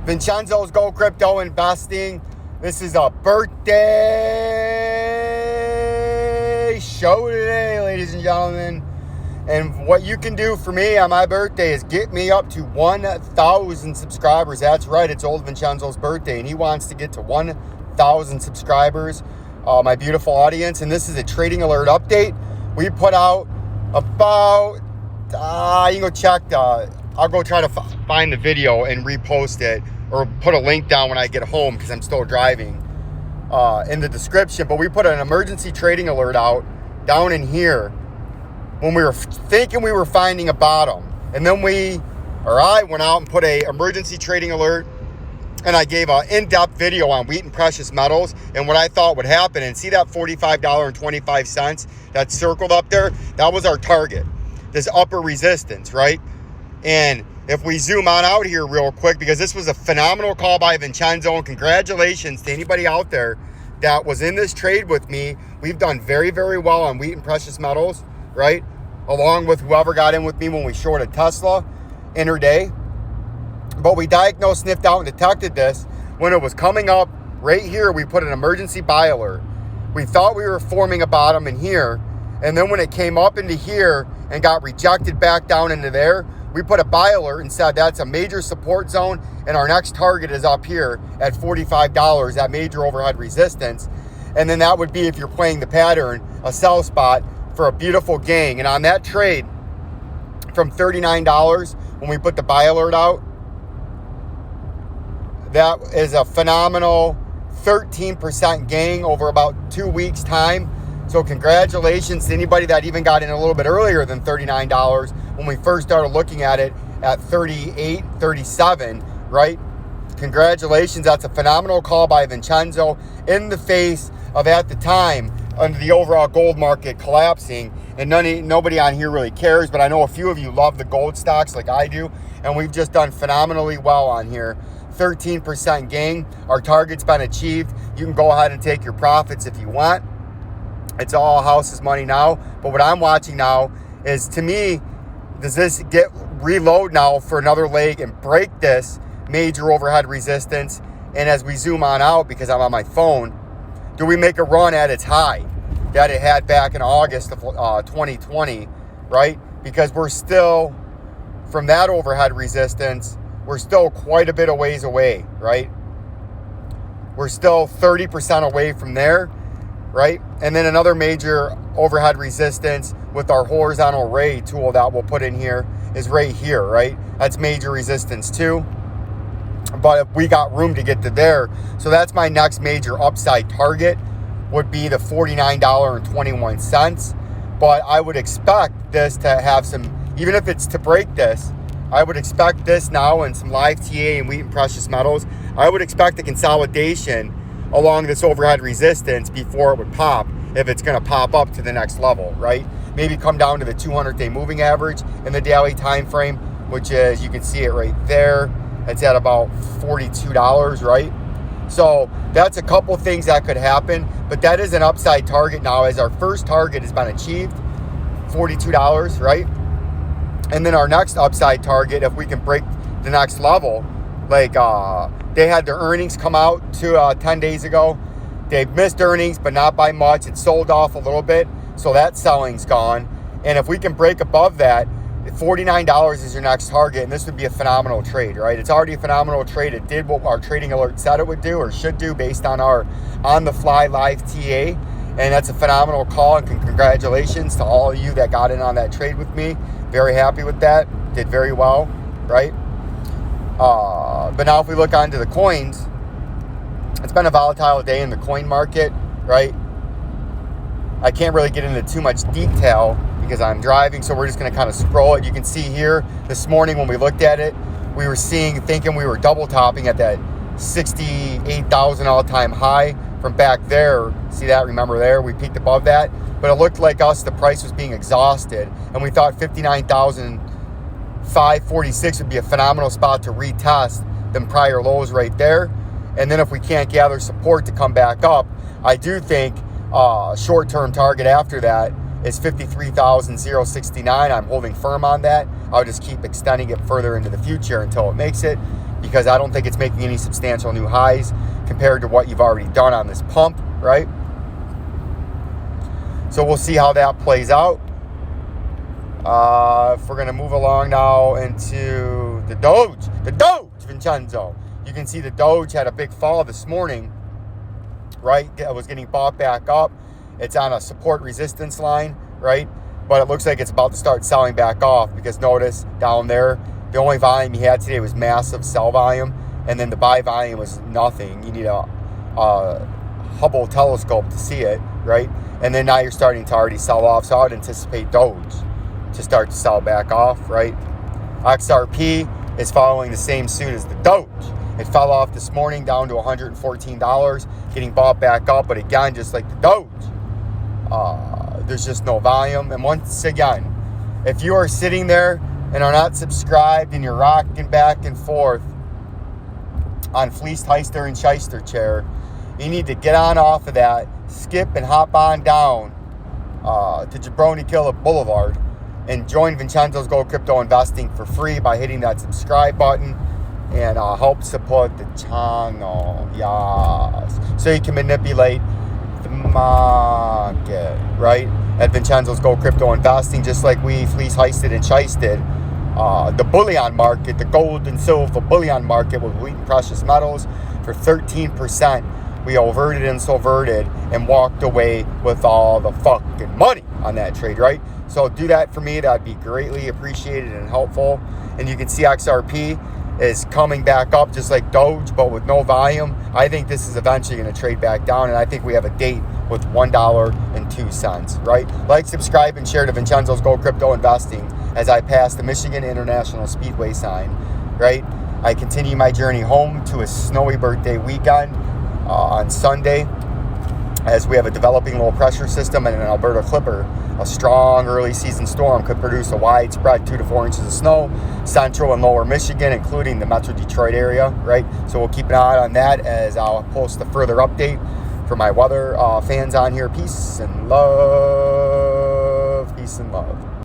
Vincenzo's Go Crypto Investing. This is a birthday show today, ladies and gentlemen. And what you can do for me on my birthday is get me up to 1,000 subscribers. That's right, it's old Vincenzo's birthday, and he wants to get to 1,000 subscribers, my beautiful audience. And this is a trading alert update. We put out about, you can go check, I'll go try to find the video and repost it, or put a link down when I get home because I'm still driving, in the description. But we put an emergency trading alert out down in here when we were thinking we were finding a bottom. And then I went out and put a emergency trading alert, and I gave an in-depth video on wheat and precious metals and what I thought would happen. And see that $45.25 that's circled up there? That was our target, this upper resistance, right? And if we zoom on out here real quick, because this was a phenomenal call by Vincenzo, and congratulations to anybody out there that was in this trade with me. We've done very, very well on wheat and precious metals, right? Along with whoever got in with me when we shorted Tesla intraday. But we diagnosed, sniffed out, and detected this when it was coming up right here. We put an emergency buy alert. We thought we were forming a bottom in here, and then when it came up into here and got rejected back down into there, we put a buy alert and said that's a major support zone, and our next target is up here at $45, that major overhead resistance. And then that would be, if you're playing the pattern, a sell spot for a beautiful gain. And on that trade from $39 when we put the buy alert out, that is a phenomenal 13% gain over about 2 weeks time. So congratulations to anybody that even got in a little bit earlier than $39 when we first started looking at it at 38, 37, right? Congratulations. That's a phenomenal call by Vincenzo in the face of, at the time, under the overall gold market collapsing. And nobody on here really cares, but I know a few of you love the gold stocks like I do, and we've just done phenomenally well on here. 13% gain. Our target's been achieved. You can go ahead and take your profits if you want. It's all house's money now. But what I'm watching now is, to me, does this get reload now for another leg and break this major overhead resistance? And as we zoom on out, because I'm on my phone, do we make a run at its high that it had back in August of 2020, right? Because we're still, from that overhead resistance, we're still quite a bit of ways away, right? We're still 30% away from there, right? And then another major overhead resistance with our horizontal ray tool that we'll put in here is right here, right? That's major resistance too. But we got room to get to there. So that's my next major upside target, would be the $49.21. But I would expect this to have some, even if it's to break this, I would expect this now in some live TA and wheat and precious metals. I would expect a consolidation along this overhead resistance before it would pop, if it's going to pop up to the next level, right? Maybe come down to the 200-day moving average in the daily time frame, which is, you can see it right there. It's at about $42, right? So that's a couple things that could happen, but that is an upside target now, as our first target has been achieved, $42, right? And then our next upside target, if we can break the next level, like they had their earnings come out 10 days ago. They missed earnings, but not by much. It sold off a little bit, so that selling's gone. And if we can break above that, $49 is your next target, and this would be a phenomenal trade, right? It's already a phenomenal trade. It did what our trading alert said it would do, or should do, based on our on-the-fly live TA. And that's a phenomenal call, and congratulations to all of you that got in on that trade with me. Very happy with that. Did very well, right? But now if we look onto the coins, it's been a volatile day in the coin market, right? I can't really get into too much detail because I'm driving, so we're just going to kind of scroll it. You can see here this morning when we looked at it, we were thinking we were double topping at that 68,000 all-time high from back there. See that? Remember there? We peaked above that. But it looked like the price was being exhausted, and we thought 59,546 would be a phenomenal spot to retest them prior lows right there. And then if we can't gather support to come back up, I do think short-term target after that is 53,069. I'm holding firm on that. I'll just keep extending it further into the future until it makes it. because I don't think it's making any substantial new highs compared to what you've already done on this pump, right? So we'll see how that plays out. If we're going to move along now into the Doge, Vincenzo. You can see the Doge had a big fall this morning, right? It was getting bought back up. It's on a support resistance line, right? But it looks like it's about to start selling back off, because notice down there, the only volume he had today was massive sell volume, and then the buy volume was nothing. You need a Hubble telescope to see it, right? And then now you're starting to already sell off. So I would anticipate Doge to start to sell back off, right? XRP is following the same suit as the Doge. It fell off this morning down to $114, getting bought back up. But again, just like the Doge, there's just no volume. And once again, if you are sitting there and are not subscribed and you're rocking back and forth on Fleeced Heister and Shyster chair, you need to get on off of that, skip and hop on down to Jabroni Killer Boulevard and join Vincenzo's Gold Crypto Investing for free by hitting that subscribe button, and help support the channel, yes. So you can manipulate the market, right? At Vincenzo's Gold Crypto Investing, just like we fleece heisted and shysted the bullion market, the gold and silver bullion market with wheat and precious metals for 13%. We overted and subverted and walked away with all the fucking money on that trade, right? So do that for me. That'd be greatly appreciated and helpful. And you can see XRP is coming back up just like Doge, but with no volume. I think this is eventually going to trade back down, and I think we have a date with $1.02, right? Like, subscribe, and share to Vincenzo's Gold Crypto Investing as I pass the Michigan International Speedway sign, right? I continue my journey home to a snowy birthday weekend on Sunday, as we have a developing low pressure system and an Alberta Clipper. A strong early season storm could produce a widespread 2 to 4 inches of snow, central and lower Michigan, including the Metro Detroit area, right? So we'll keep an eye on that as I'll post a further update for my weather fans on here. Peace and love. Peace and love.